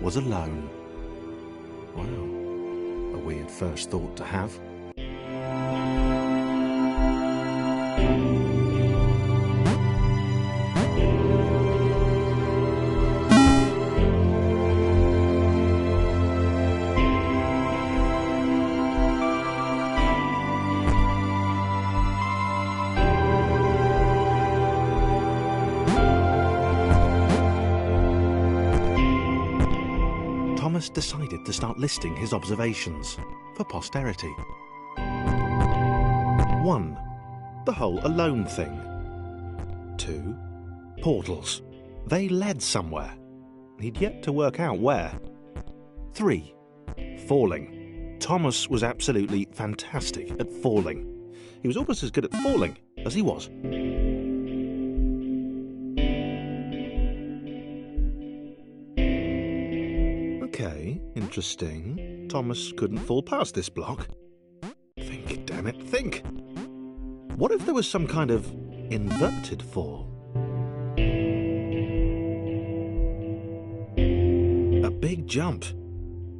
was alone. Wow, a weird first thought to have. Thomas decided to start listing his observations for posterity. 1. The whole alone thing. 2. Portals. They led somewhere. He'd yet to work out where. 3. Falling. Thomas was absolutely fantastic at falling. He was almost as good at falling as he was. Okay, interesting. Thomas couldn't fall past this block. Think, damn it, think! What if there was some kind of inverted fall? A big jump.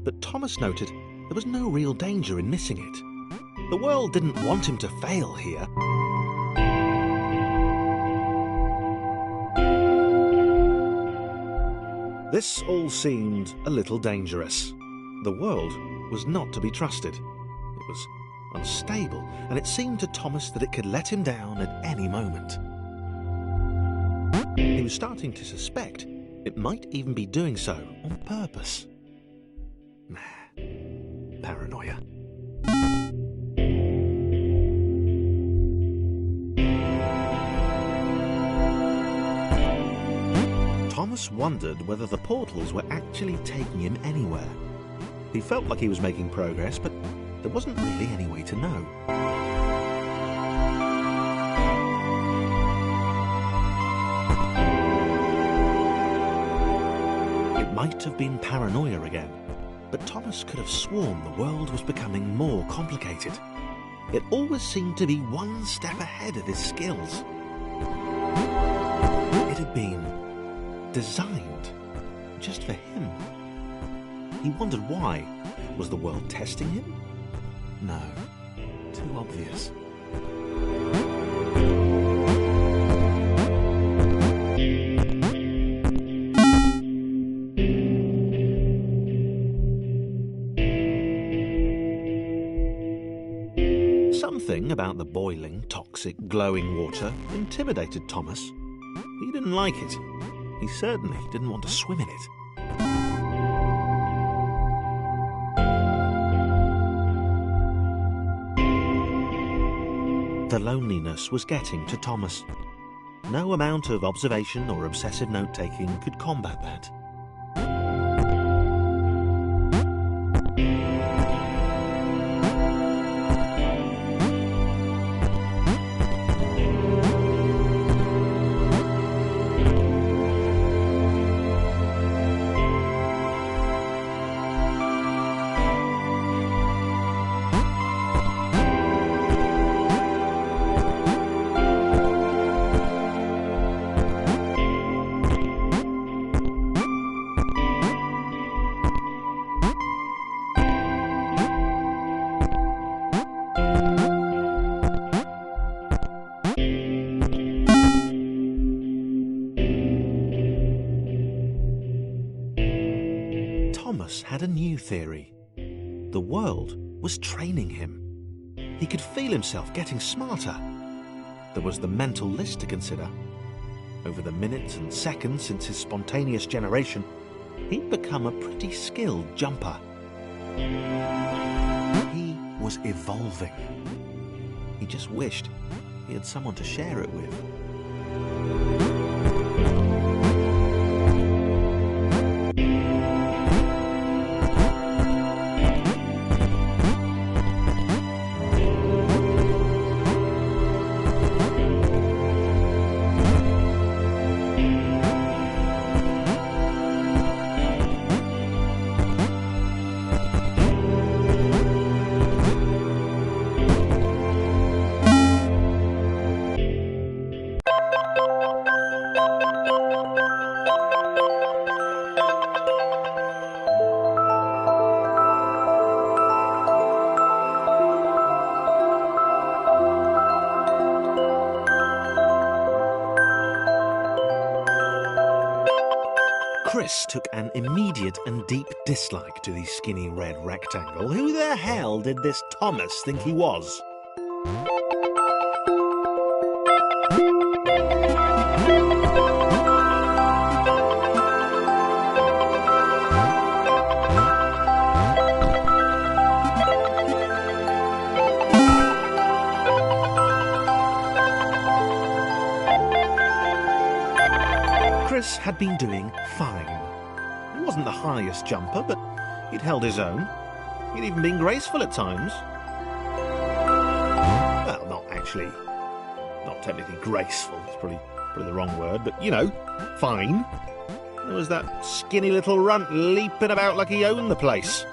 But Thomas noted there was no real danger in missing it. The world didn't want him to fail here. This all seemed a little dangerous. The world was not to be trusted. It was unstable, and it seemed to Thomas that it could let him down at any moment. He was starting to suspect it might even be doing so on purpose. Paranoia. Thomas wondered whether the portals were actually taking him anywhere. He felt like he was making progress, but there wasn't really any way to know. It might have been paranoia again, but Thomas could have sworn the world was becoming more complicated. It always seemed to be one step ahead of his skills. It had been designed just for him. He wondered why. Was the world testing him? No, too obvious. Something about the boiling, toxic, glowing water intimidated Thomas. He didn't like it. He certainly didn't want to swim in it. The loneliness was getting to Thomas. No amount of observation or obsessive note-taking could combat that. Thomas had a new theory. The world was training him. He could feel himself getting smarter. There was the mental list to consider. Over the minutes and seconds since his spontaneous generation, he'd become a pretty skilled jumper. He was evolving. He just wished he had someone to share it with. Chris took an immediate and deep dislike to the skinny red rectangle. Who the hell did this Thomas think he was? Chris had been doing fine. He wasn't the highest jumper, but he'd held his own. He'd even been graceful at times. Well, not technically graceful, it's probably the wrong word, but, you know, fine. There was that skinny little runt leaping about like he owned the place.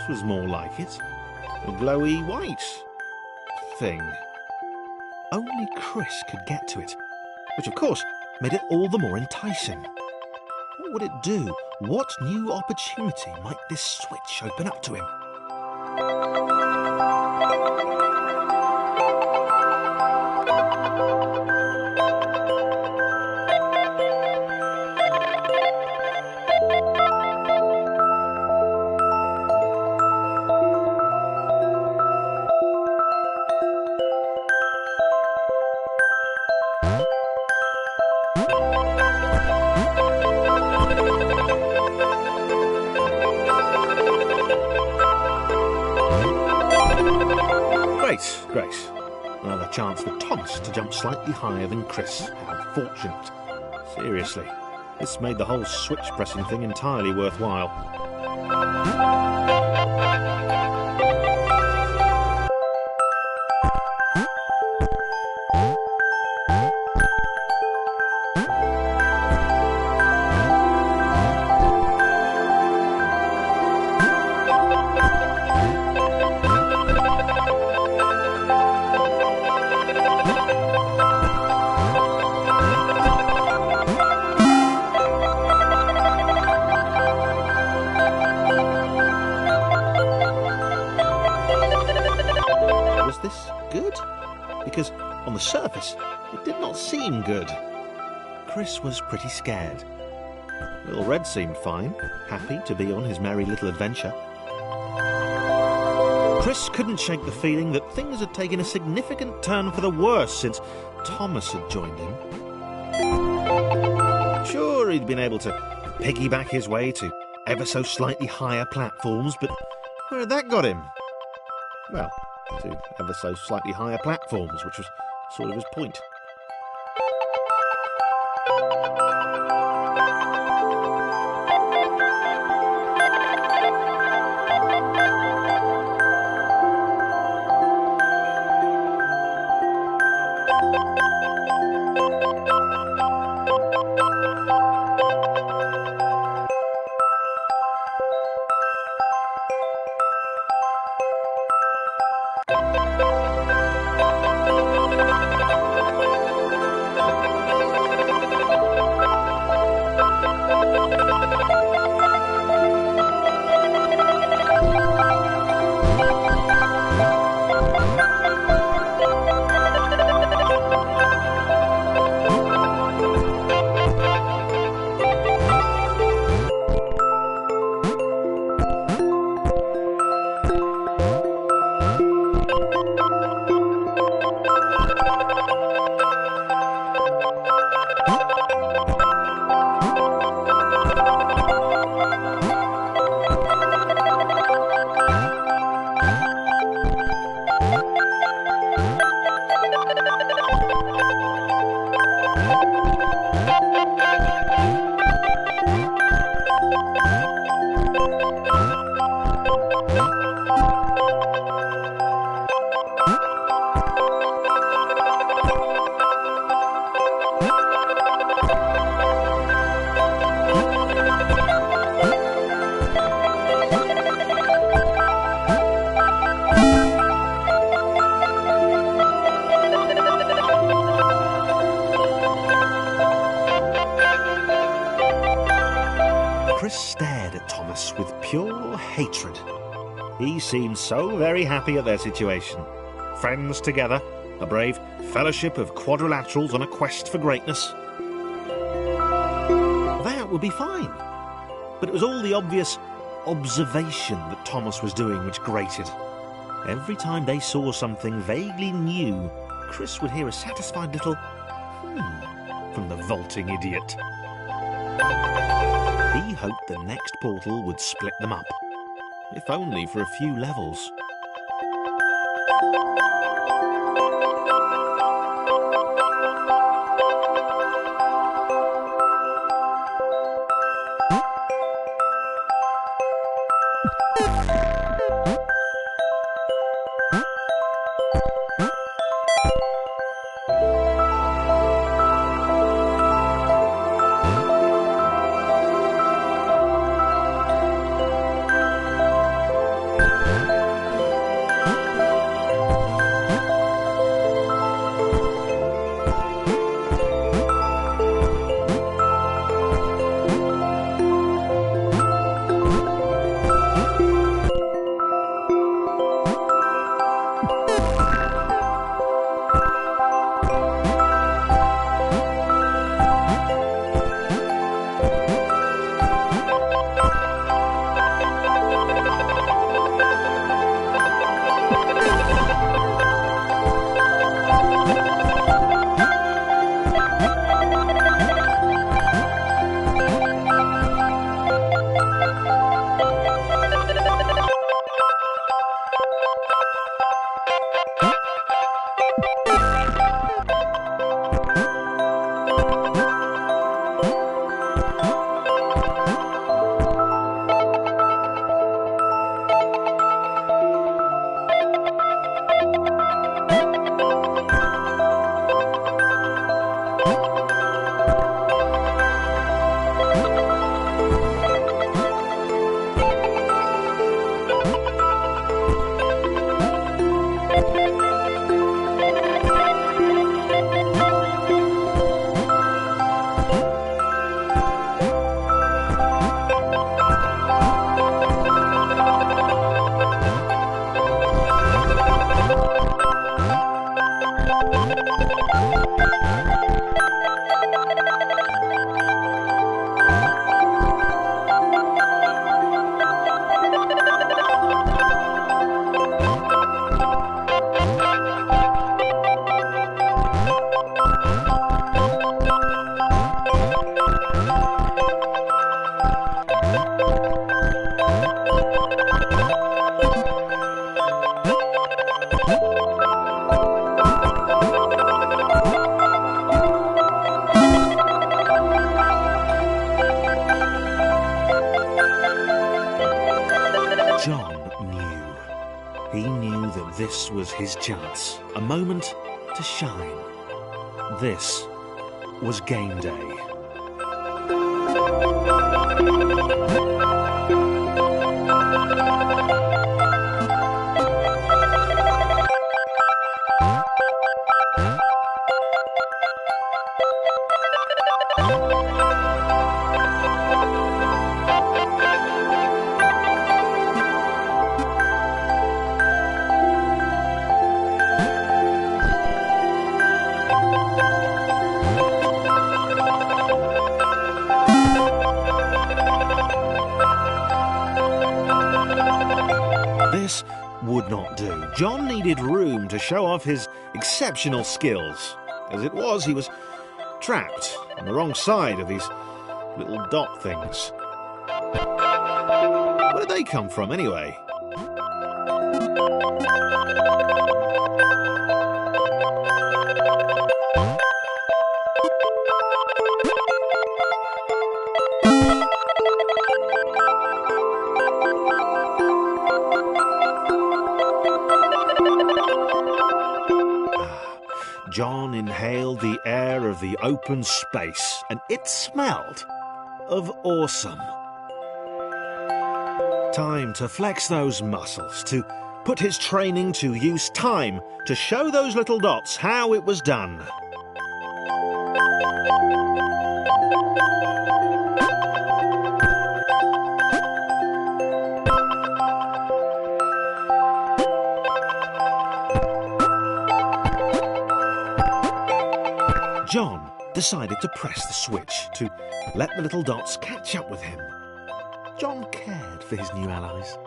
Was more like it. A glowy white thing. Only Chris could get to it, which of course made it all the more enticing. What would it do? What new opportunity might this switch open up to him? Grace. Another chance for Thomas to jump slightly higher than Chris. How fortunate. Seriously, this made the whole switch pressing thing entirely worthwhile. Good? Because on the surface, it did not seem good. Chris was pretty scared. Little Red seemed fine, happy to be on his merry little adventure. Chris couldn't shake the feeling that things had taken a significant turn for the worse since Thomas had joined him. Sure, he'd been able to piggyback his way to ever so slightly higher platforms, but where had that got him? Well, to ever so slightly higher platforms, which was sort of his point. Chris stared at Thomas with pure hatred. He seemed so very happy at their situation. Friends together, a brave fellowship of quadrilaterals on a quest for greatness. That would be fine. But it was all the obvious observation that Thomas was doing which grated. Every time they saw something vaguely new, Chris would hear a satisfied little from the vaulting idiot. He hoped the next portal would split them up, if only for a few levels. This was his chance, a moment to shine. This was game day. Would not do. John needed room to show off his exceptional skills. As it was, he was trapped on the wrong side of these little dot things. Where did they come from, anyway? inhaled the air of the open space, and it smelled of awesome. Time to flex those muscles, to put his training to use, time to show those little dots how it was done. John decided to press the switch to let the little dots catch up with him. John cared for his new allies.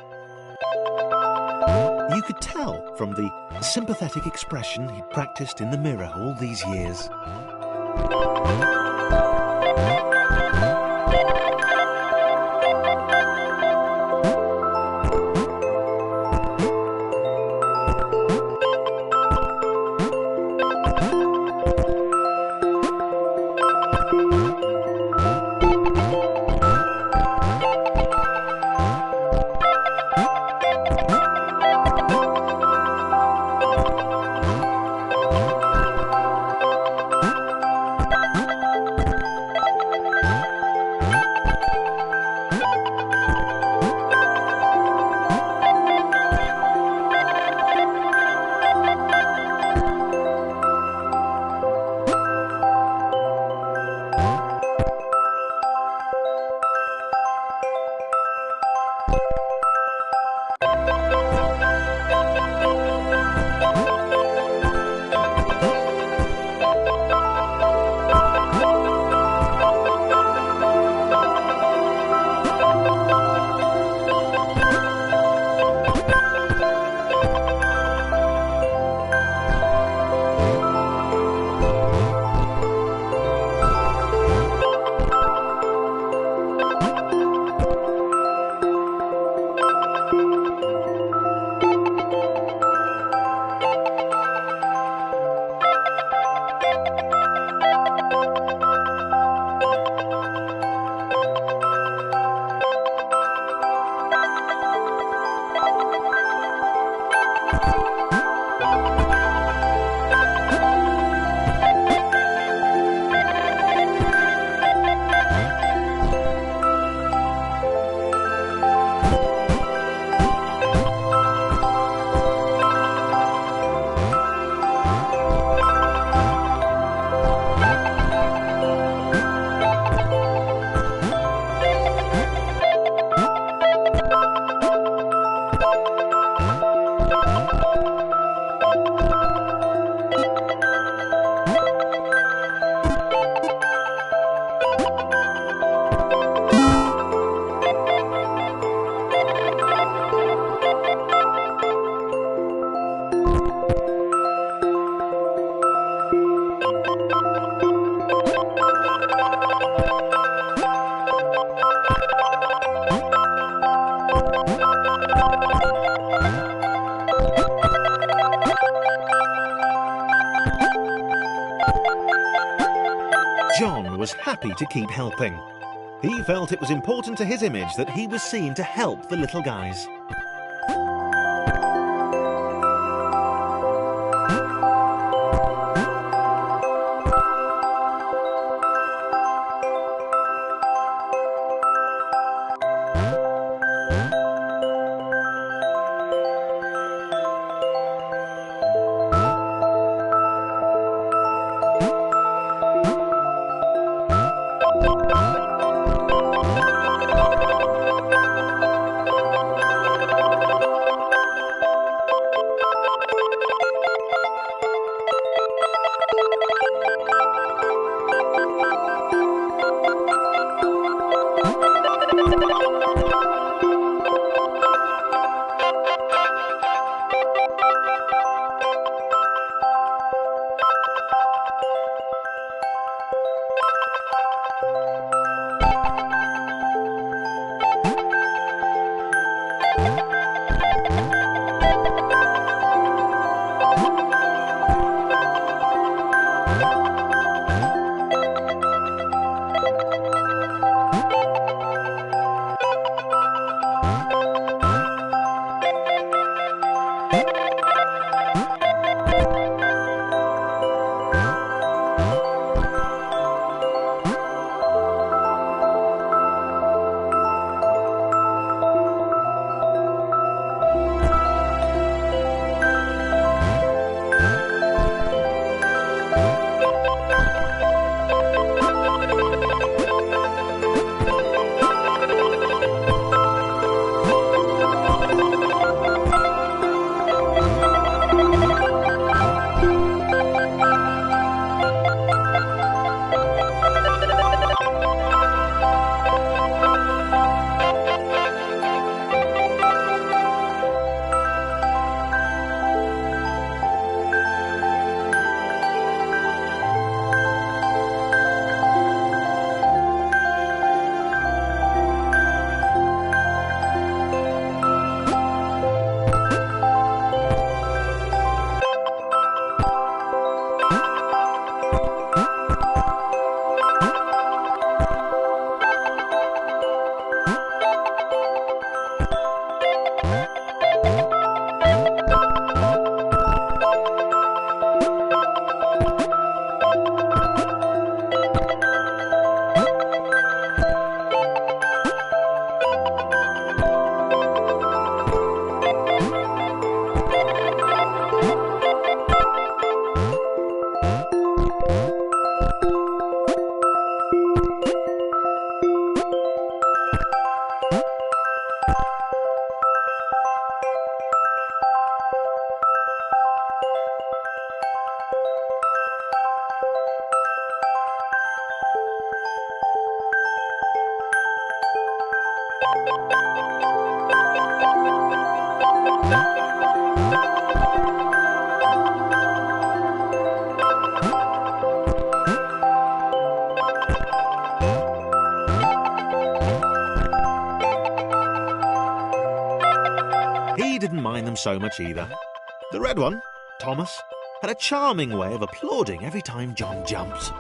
You could tell from the sympathetic expression he'd practiced in the mirror all these years. John was happy to keep helping. He felt it was important to his image that he was seen to help the little guys. He didn't mind them so much either. The red one, Thomas, had a charming way of applauding every time John jumped.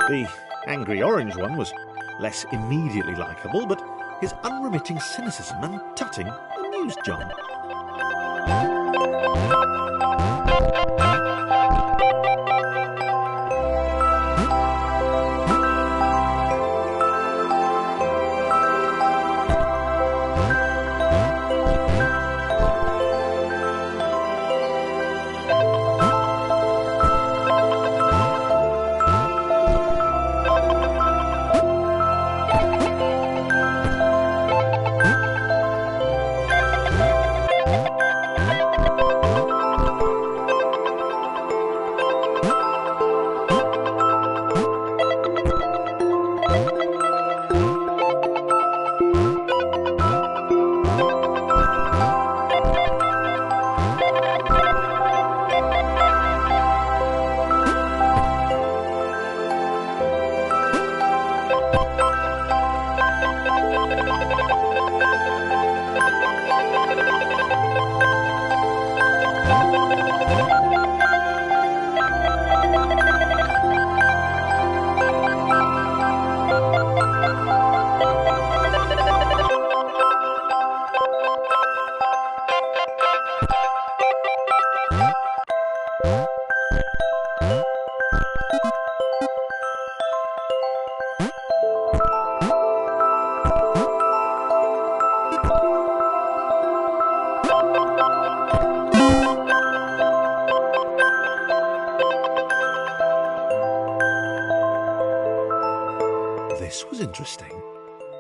The angry orange one was less immediately likeable, but his unremitting cynicism and tutting amused John. This was interesting.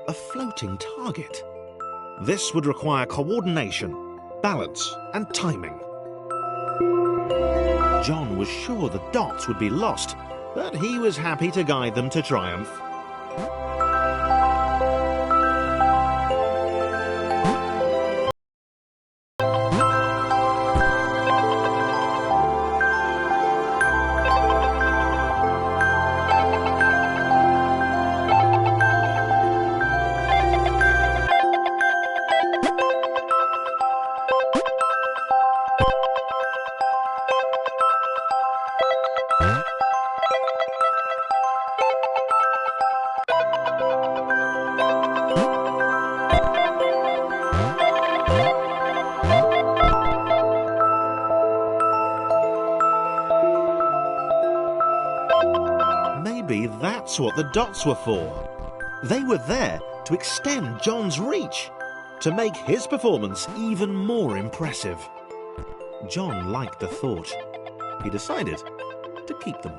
A floating target. This would require coordination, balance, and timing. John was sure the dots would be lost, but he was happy to guide them to triumph. Maybe that's what the dots were for. They were there to extend John's reach, to make his performance even more impressive. John liked the thought. He decided to keep them.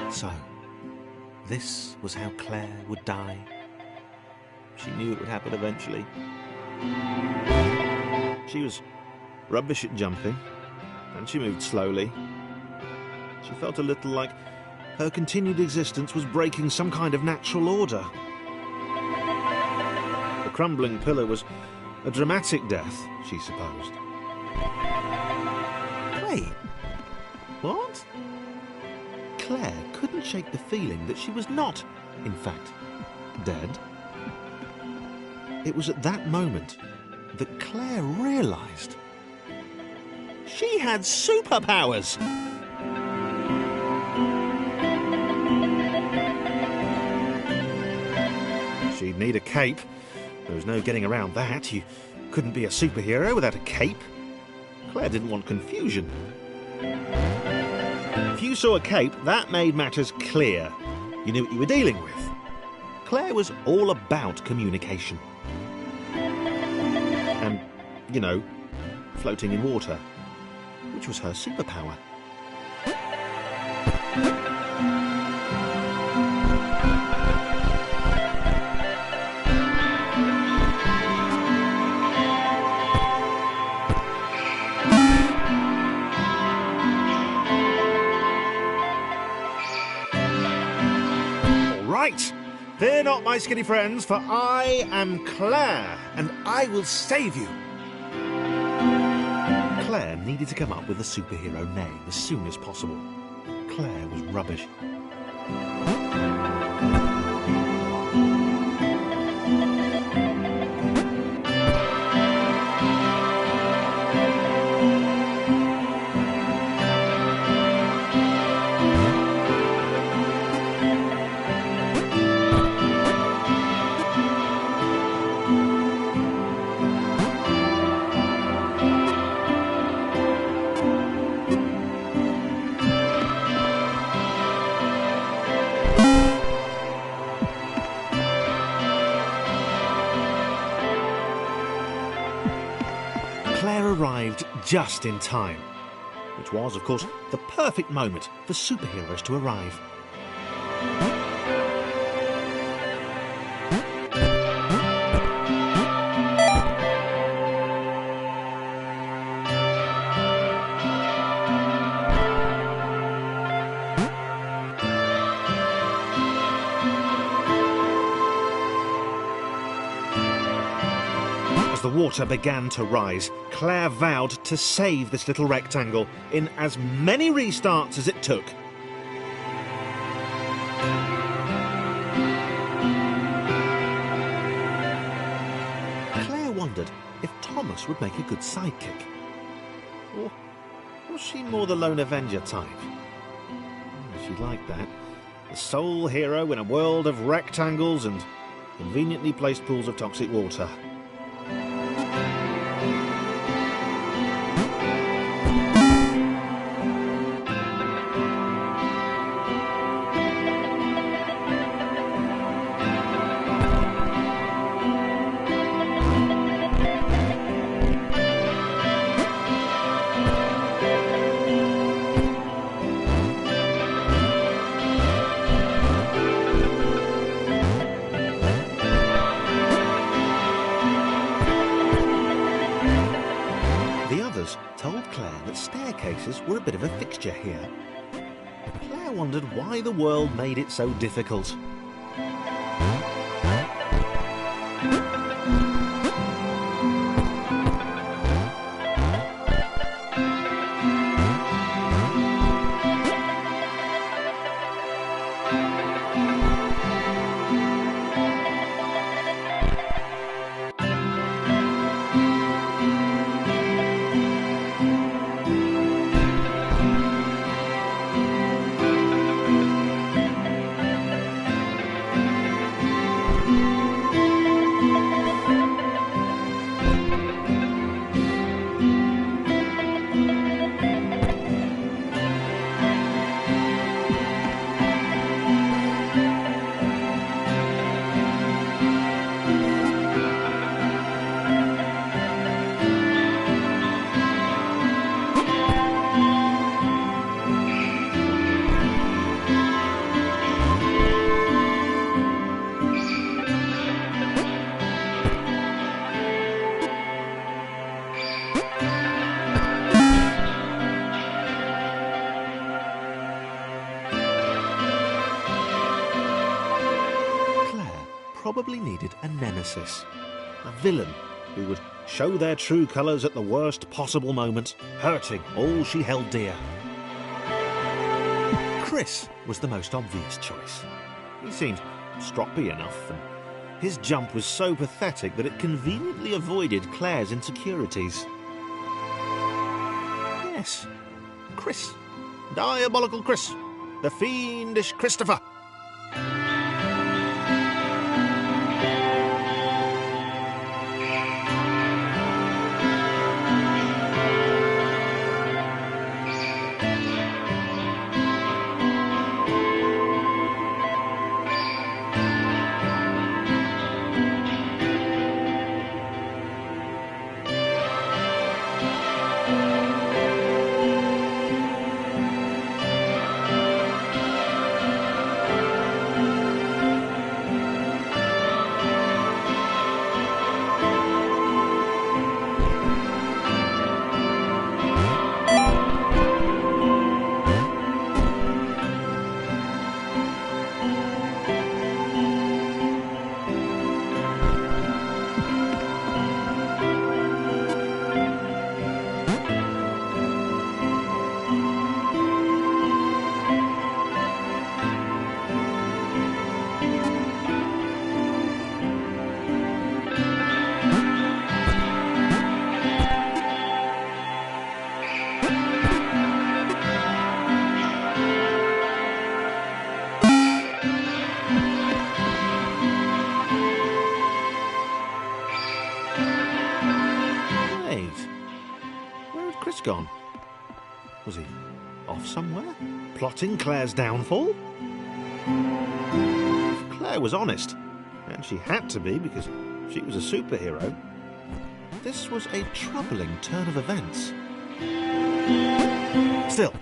So, this was how Claire would die. She knew it would happen eventually. She was rubbish at jumping, and she moved slowly. She felt a little like her continued existence was breaking some kind of natural order. The crumbling pillar was a dramatic death, she supposed. Wait, what? Claire couldn't shake the feeling that she was not, in fact, dead. It was at that moment that Claire realised she had superpowers! She'd need a cape. There was no getting around that. You couldn't be a superhero without a cape. Claire didn't want confusion. If you saw a cape, that made matters clear. You knew what you were dealing with. Claire was all about communication. And, you know, floating in water, which was her superpower. Right, fear not, my skinny friends, for I am Claire, and I will save you. Claire needed to come up with a superhero name as soon as possible. Claire was rubbish. Claire arrived just in time, which was, of course, the perfect moment for superheroes to arrive. As the water began to rise, Claire vowed to save this little rectangle in as many restarts as it took. Claire wondered if Thomas would make a good sidekick. Or was she more the lone Avenger type? She'd like that. The sole hero in a world of rectangles and conveniently placed pools of toxic water. Told Claire that staircases were a bit of a fixture here. Claire wondered why the world made it so difficult. probably needed a nemesis. A villain who would show their true colours at the worst possible moment, hurting all she held dear. Chris was the most obvious choice. He seemed stroppy enough, and his jump was so pathetic that it conveniently avoided Claire's insecurities. Yes, Chris. Diabolical Chris. The fiendish Christopher. Gone? Was he off somewhere, plotting Claire's downfall? If Claire was honest, and she had to be because she was a superhero, this was a troubling turn of events. Still,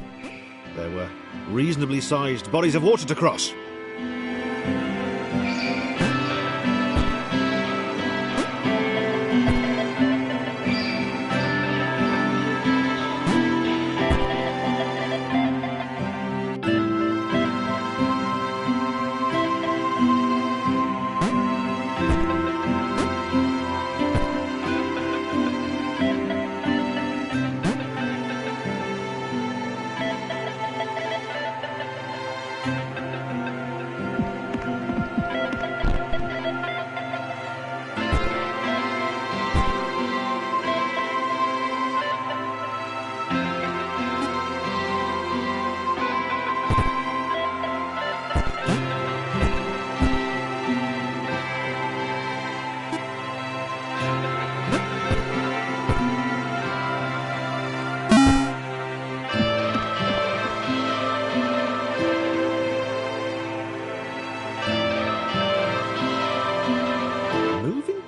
there were reasonably sized bodies of water to cross.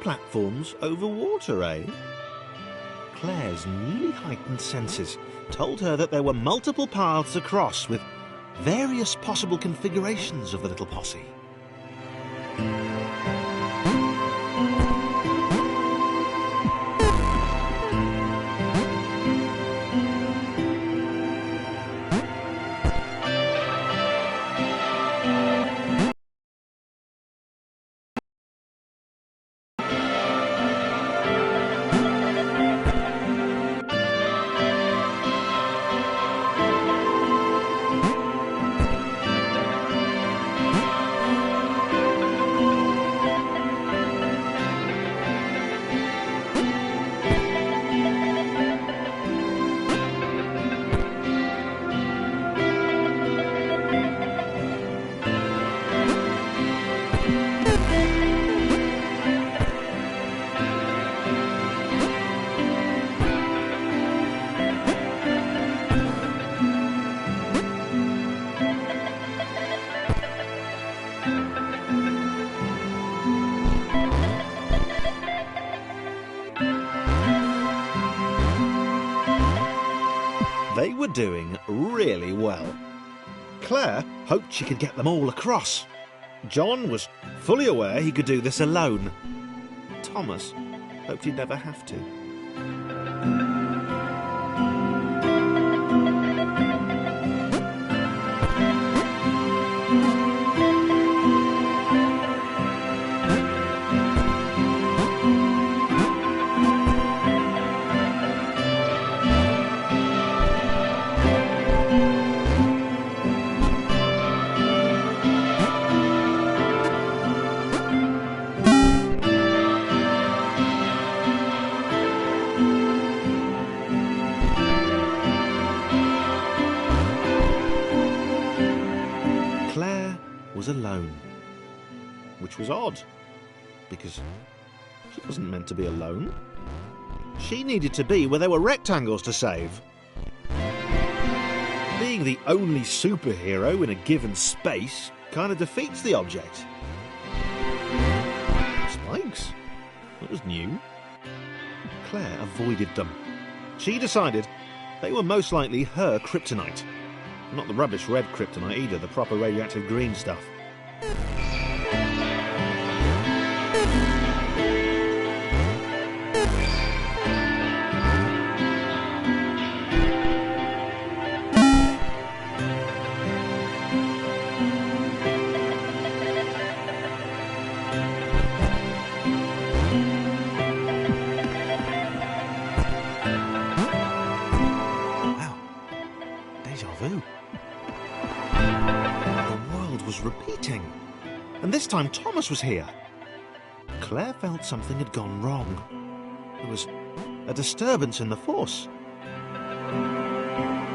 Platforms over water, eh? Claire's newly heightened senses told her that there were multiple paths across with various possible configurations of the little posse. They were doing really well. Claire hoped she could get them all across. John was fully aware he could do this alone. Thomas hoped he'd never have to. alone. Which was odd, because she wasn't meant to be alone. She needed to be where there were rectangles to save. Being the only superhero in a given space kind of defeats the object. Spikes? That was new. Claire avoided them. She decided they were most likely her kryptonite. Not the rubbish red kryptonite either, the proper radioactive green stuff. Repeating, and this time Thomas was here. Claire felt something had gone wrong. There was a disturbance in the force.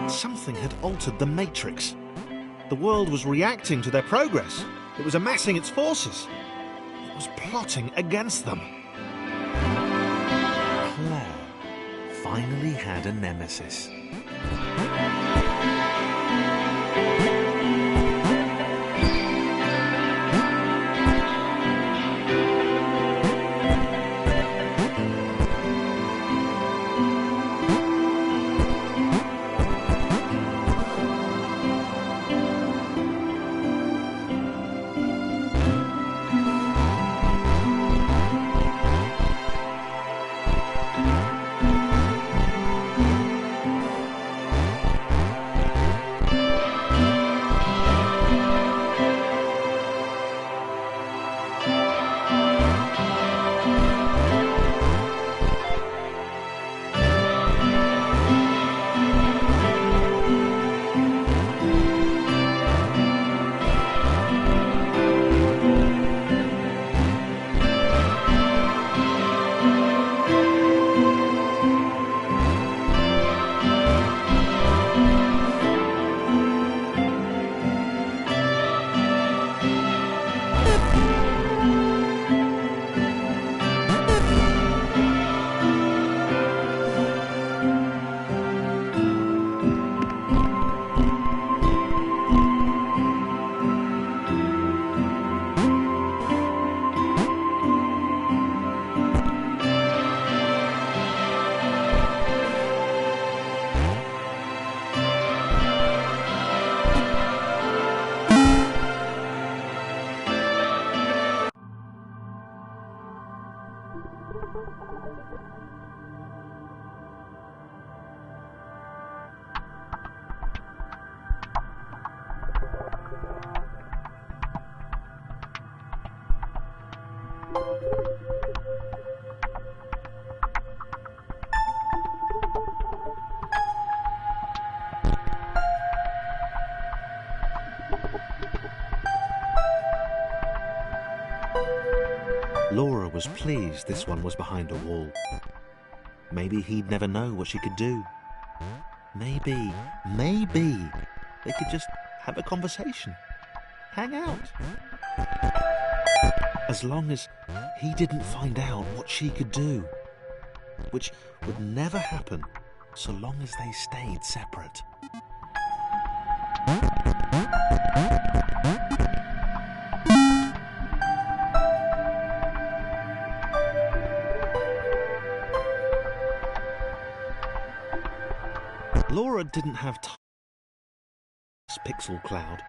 Something had altered the matrix. The world was reacting to their progress. It was amassing its forces. It was plotting against them. Claire finally had a nemesis. Laura was pleased this one was behind a wall. Maybe he'd never know what she could do. Maybe they could just have a conversation. Hang out. As long as he didn't find out what she could do. Which would never happen so long as they stayed separate. Laura didn't have time. Pixel cloud.